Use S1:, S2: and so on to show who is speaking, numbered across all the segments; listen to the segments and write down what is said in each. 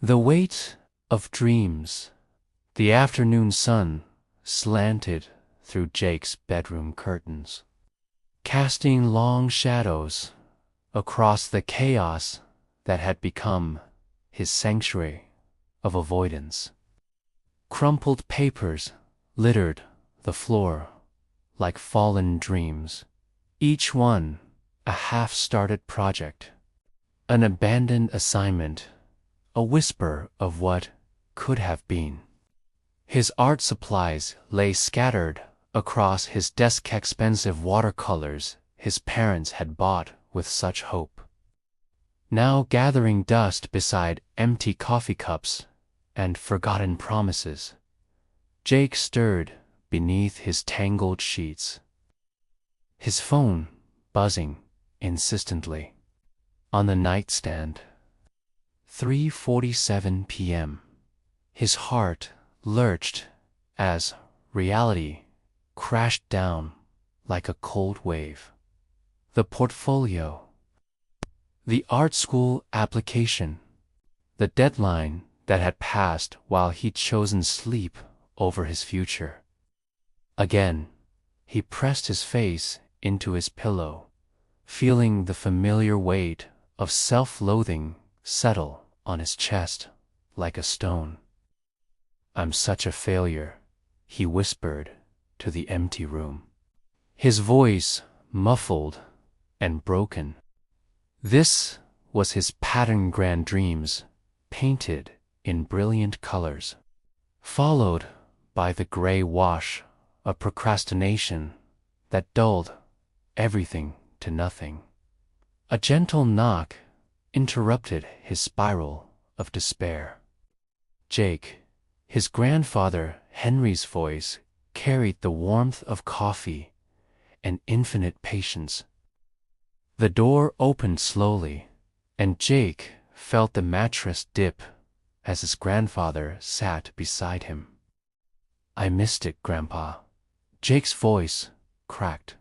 S1: The weight of dreams. The afternoon sun slanted through Jake's bedroom curtains, casting long shadows across the chaos that had become his sanctuary of avoidance. Crumpled papers littered the floor like fallen dreams, each one a half-started project, an abandoned assignment, a whisper of what could have been. His art supplies lay scattered across his desk, expensive watercolors his parents had bought with such hope, now gathering dust beside empty coffee cups and forgotten promises. Jake stirred beneath his tangled sheets, his phone buzzing insistently on the nightstand. 3:47 p.m. His heart lurched as reality crashed down like a cold wave. The portfolio, the art school application, the deadline that had passed while he'd chosen sleep over his future. Again, he pressed his face into his pillow, feeling the familiar weight of self-loathing settle on his chest like a stone. "I'm such a failure," he whispered to the empty room, his voice muffled and broken. This was his patterned grand dreams, painted in brilliant colors, followed by the gray wash of procrastination that dulled everything to nothing. A gentle knock interrupted his spiral of despair. Jake, his grandfather Henry's voice carried the warmth of coffee and infinite patience. The door opened slowly, and Jake felt the mattress dip as his grandfather sat beside him. "I missed it, Grandpa." Jake's voice cracked.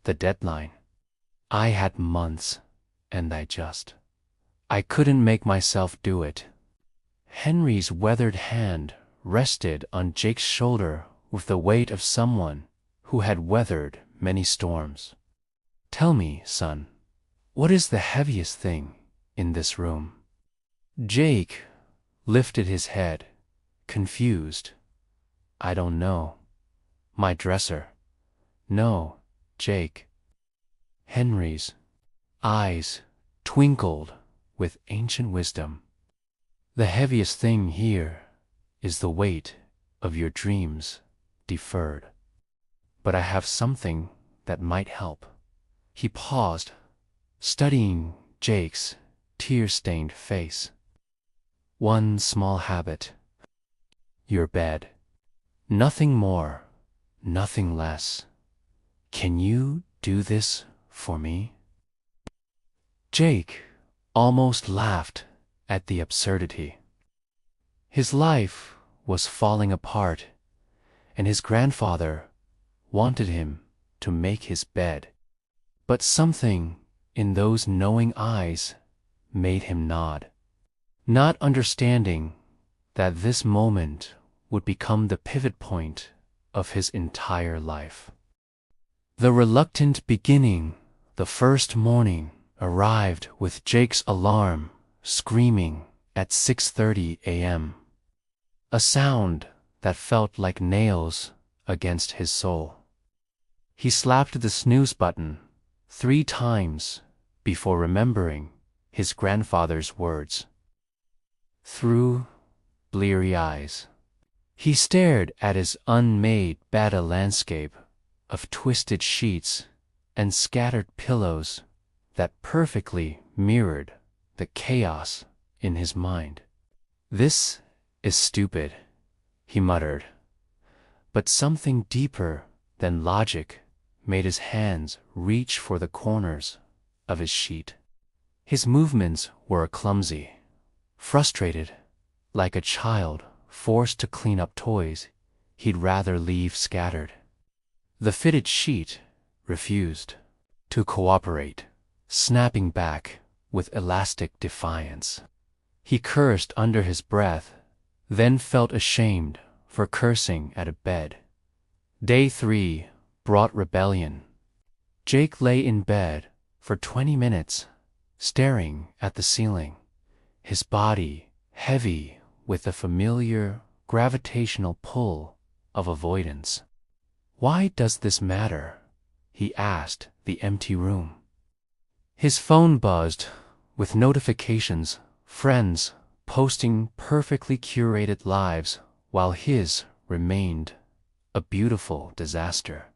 S1: "The deadline. I had months, and I couldn't make myself do it." Henry's weathered hand rested on Jake's shoulder with the weight of someone who had weathered many storms. "Tell me, son, what is the heaviest thing in this room?" Jake lifted his head, confused. "I don't know. My dresser." "No, Jake." Henry's eyes twinkled with ancient wisdom. "The heaviest thing here is the weight of your dreams deferred. But I have something that might help." He paused, studying Jake's tear-stained face. "One small habit. Your bed. Nothing more, nothing less. Can you do this for me?" Jake almost laughed at the absurdity. His life was falling apart, and his grandfather wanted him to make his bed. But something in those knowing eyes made him nod, not understanding that this moment would become the pivot point of his entire life. The reluctant beginning, the first morning, arrived with Jake's alarm screaming at 6:30 a.m., a sound that felt like nails against his soul. He slapped the snooze button 3 times before remembering his grandfather's words. Through bleary eyes, he stared at his unmade bed, a landscape of twisted sheets and scattered pillows that perfectly mirrored the chaos in his mind. "This is stupid," he muttered, but something deeper than logic made his hands reach for the corners of his sheet. His movements were clumsy, frustrated, like a child forced to clean up toys he'd rather leave scattered. The fitted sheet refused to cooperate, snapping back with elastic defiance. He cursed under his breath, then felt ashamed for cursing at a bed. Day 3 brought rebellion. Jake lay in bed for 20 minutes, staring at the ceiling, his body heavy with the familiar gravitational pull of avoidance. "Why does this matter?" he asked the empty room. His phone buzzed with notifications, friends posting perfectly curated lives while his remained a beautiful disaster.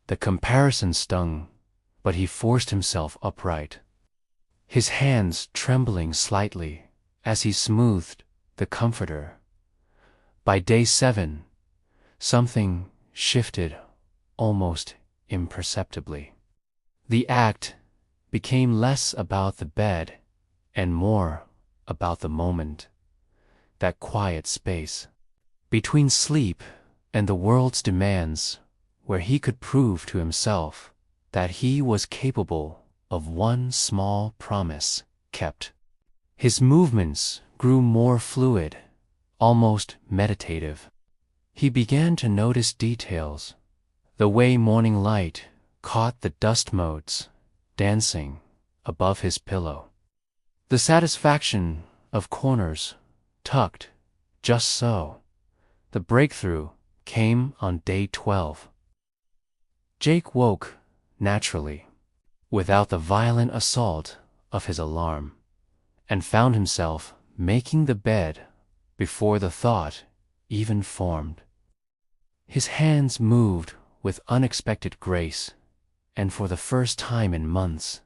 S1: The comparison stung, but he forced himself upright, his hands trembling slightly as he smoothed the comforter. By day 7, something shifted almost imperceptibly. The act became less about the bed and more about the moment, that quiet space between sleep and the world's demands, where he could prove to himself that he was capable of one small promise kept. His movements grew more fluid, almost meditative. He began to notice details, the way morning light caught the dust motes dancing above his pillow, the satisfaction of corners tucked just so. The breakthrough came on day 12. Jake woke naturally, without the violent assault of his alarm, and found himself making the bed before the thought even formed. His hands moved with unexpected grace, and for the first time in months,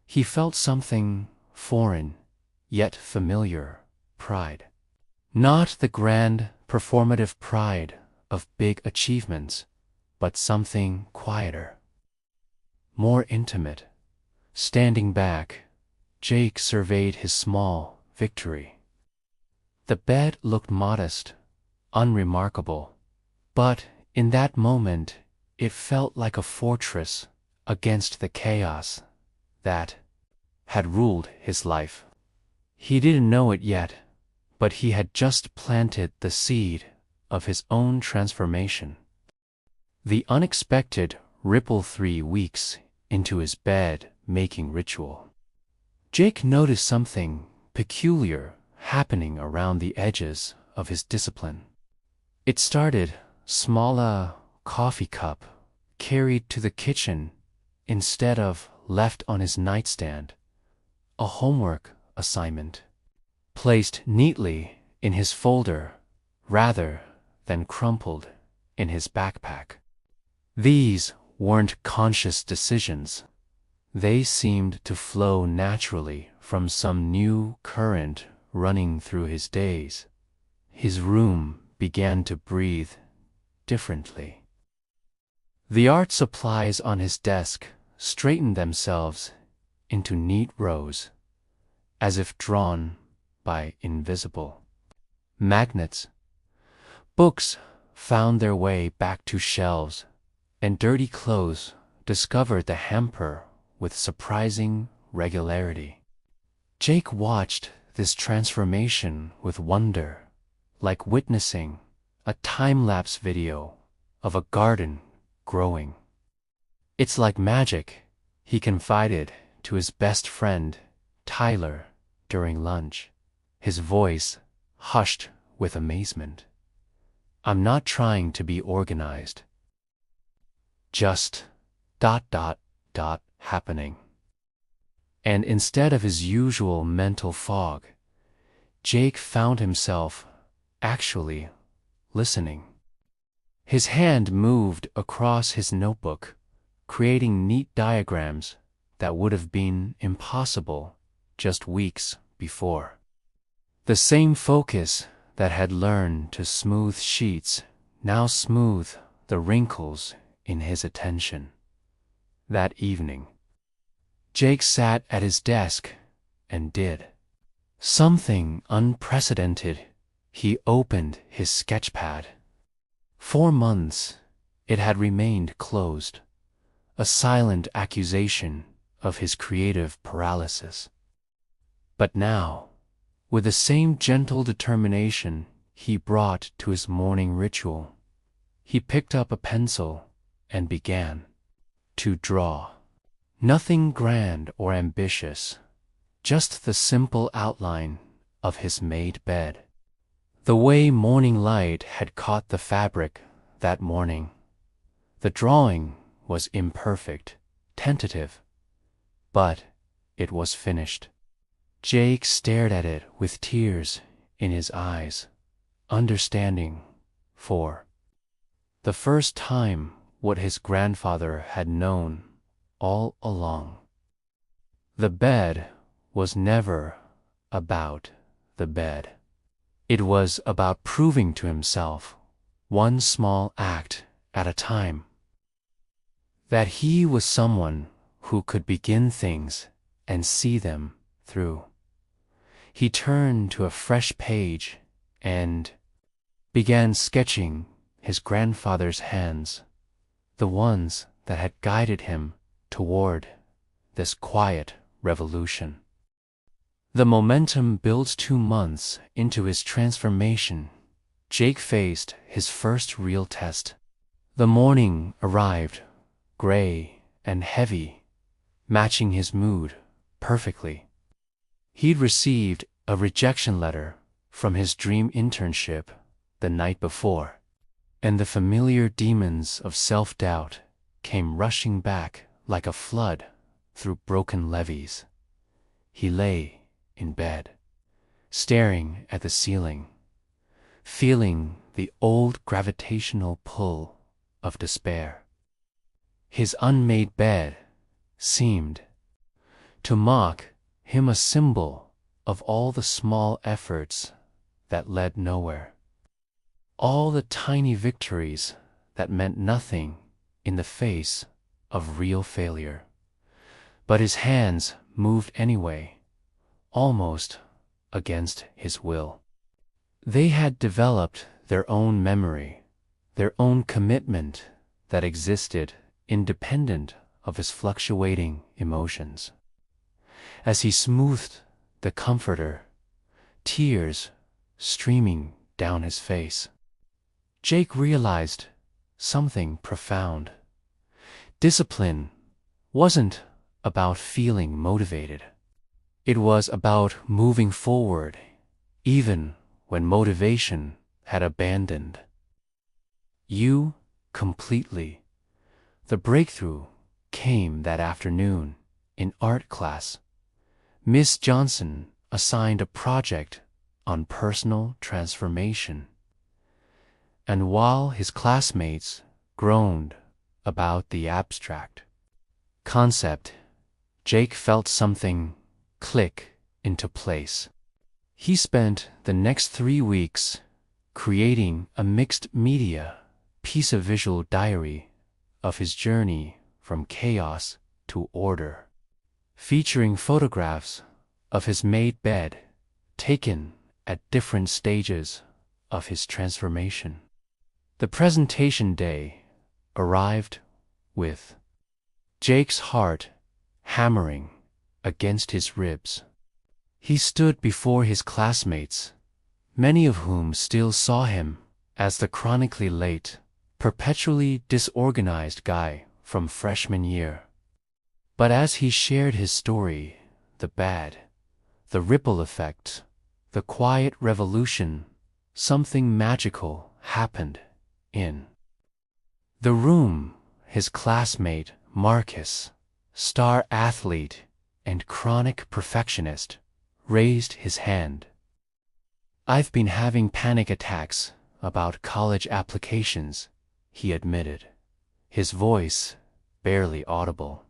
S1: he felt something foreign, yet familiar, pride. Not the grand, performative pride of big achievements, but something quieter, more intimate. Standing back, Jake surveyed his small victory. The bed looked modest, unremarkable, but in that moment it felt like a fortress against the chaos that had ruled his life. He didn't know it yet, but he had just planted the seed of his own transformation. The unexpected rippled 3 weeks into his bed-making ritual. Jake noticed something peculiar happening around the edges of his discipline. It started small, a coffee cup carried to the kitchen instead of left on his nightstand, a homework assignment placed neatly in his folder rather than crumpled in his backpack. These weren't conscious decisions. They seemed to flow naturally from some new current running through his days. His room began to breathe differently. The art supplies on his desk straightened themselves into neat rows, as if drawn by invisible magnets. Books found their way back to shelves, and dirty clothes discovered the hamper with surprising regularity. Jake watched this transformation with wonder, like witnessing a time-lapse video of a garden growing. "It's like magic," he confided to his best friend, Tyler, during lunch, his voice hushed with amazement. "I'm not trying to be organized. Just ... happening." And instead of his usual mental fog, Jake found himself actually listening. His hand moved across his notebook, creating neat diagrams that would have been impossible just weeks before. The same focus that had learned to smooth sheets now smoothed the wrinkles in his attention. That evening, Jake sat at his desk and did something unprecedented. He opened his sketchpad. 4 months it had remained closed, a silent accusation of his creative paralysis. But now, with the same gentle determination he brought to his morning ritual. He picked up a pencil and began to draw. Nothing grand or ambitious, just the simple outline of his made bed. The way morning light had caught the fabric that morning. The drawing was imperfect, tentative, but it was finished. Jake stared at it with tears in his eyes, understanding, for the first time, what his grandfather had known all along. The bed was never about the bed. It was about proving to himself, one small act at a time, that he was someone who could begin things and see them through. He turned to a fresh page and began sketching his grandfather's hands, the ones that had guided him toward this quiet revolution. The momentum built 2 months into his transformation. Jake faced his first real test. The morning arrived, gray and heavy, matching his mood perfectly. He'd received a rejection letter from his dream internship the night before, and the familiar demons of self-doubt came rushing back like a flood through broken levees. He lay in bed, staring at the ceiling, feeling the old gravitational pull of despair. His unmade bed seemed to mock him, a symbol of all the small efforts that led nowhere, all the tiny victories that meant nothing in the face of real failure. But his hands moved anyway, almost against his will. They had developed their own memory, their own commitment that existed independent of his fluctuating emotions. As he smoothed the comforter, tears streaming down his face, Jake realized something profound. Discipline wasn't about feeling motivated. It was about moving forward, even when motivation had abandoned you completely. The breakthrough came that afternoon in art class. Miss Johnson assigned a project on personal transformation, and while his classmates groaned about the abstract concept, Jake felt something click into place. He spent the next 3 weeks creating a mixed media piece of visual diary of his journey from chaos to order, featuring photographs of his made bed taken at different stages of his transformation. The presentation day arrived with Jake's heart hammering against his ribs. He stood before his classmates, many of whom still saw him as the chronically late, perpetually disorganized guy from freshman year. But as he shared his story, the bad, the ripple effect, the quiet revolution, something magical happened in the room. His classmate, Marcus, star athlete and chronic perfectionist, raised his hand. "I've been having panic attacks about college applications," he admitted, his voice barely audible.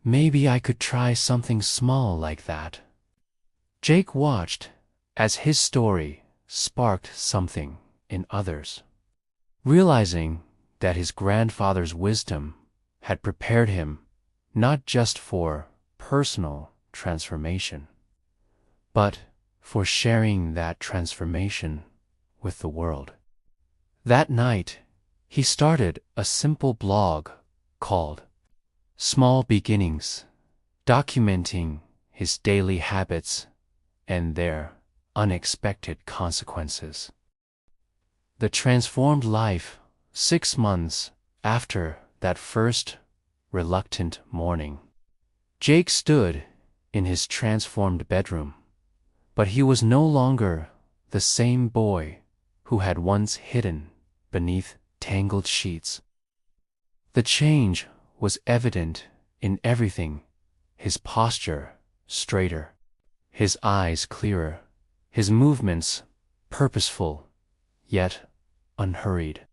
S1: "Maybe I could try something small like that." Jake watched as his story sparked something in others, realizing that his grandfather's wisdom had prepared him not just for personal transformation, but for sharing that transformation with the world. That night, he started a simple blog called Small Beginnings, documenting his daily habits and their unexpected consequences. The transformed life 6 months after that first reluctant morning. Jake stood in his transformed bedroom, but he was no longer the same boy who had once hidden beneath tangled sheets. The change was evident in everything: his posture straighter, his eyes clearer, his movements purposeful, yet unhurried.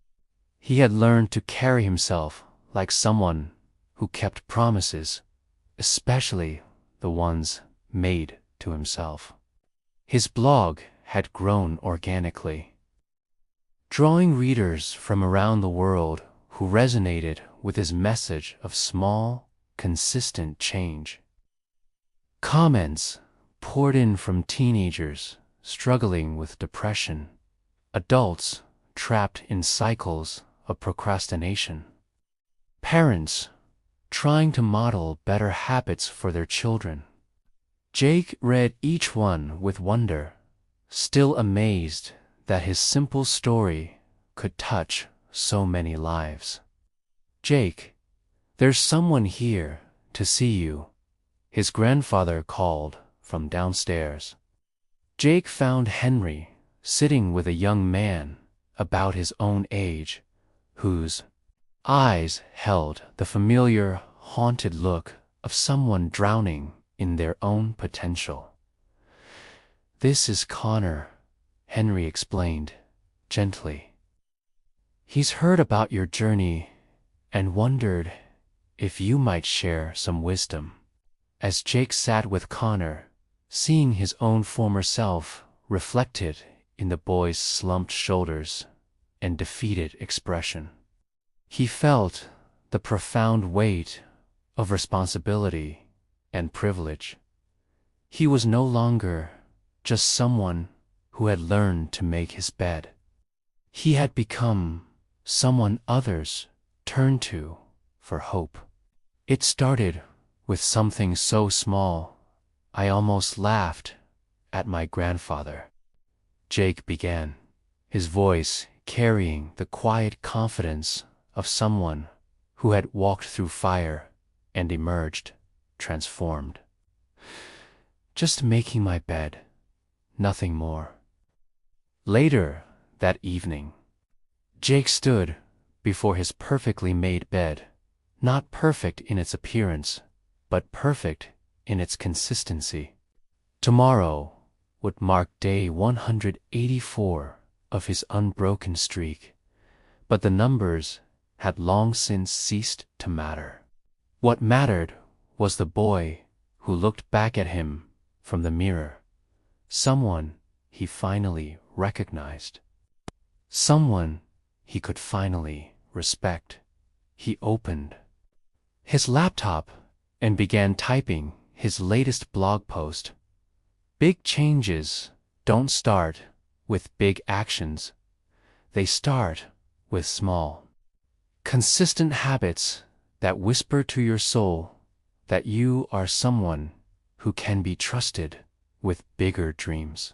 S1: He had learned to carry himself like someone who kept promises, especially the ones made to himself. His blog had grown organically, drawing readers from around the world who resonated with his message of small, consistent change. Comments poured in from teenagers struggling with depression, adults trapped in cycles of procrastination, parents trying to model better habits for their children. Jake read each one with wonder, still amazed that his simple story could touch so many lives. "Jake, there's someone here to see you," his grandfather called from downstairs. Jake found Henry sitting with a young man about his own age, whose eyes held the familiar, haunted look of someone drowning in their own potential. "This is Connor," Henry explained gently. "He's heard about your journey and wondered if you might share some wisdom." As Jake sat with Connor, seeing his own former self reflected in the boy's slumped shoulders and defeated expression, he felt the profound weight of responsibility and privilege. He was no longer just someone who had learned to make his bed. He had become someone others turned to for hope. "It started with something so small, I almost laughed at my grandfather," Jake began, his voice carrying the quiet confidence of someone who had walked through fire and emerged transformed. "Just making my bed, nothing more." Later that evening, Jake stood before his perfectly made bed, not perfect in its appearance, but perfect in its consistency. Tomorrow would mark day 184 of his unbroken streak, but the numbers had long since ceased to matter. What mattered was the boy who looked back at him from the mirror, someone he finally recognized, someone he could finally respect. He opened his laptop and began typing his latest blog post. Big changes don't start with big actions. They start with small, consistent habits that whisper to your soul that you are someone who can be trusted with bigger dreams.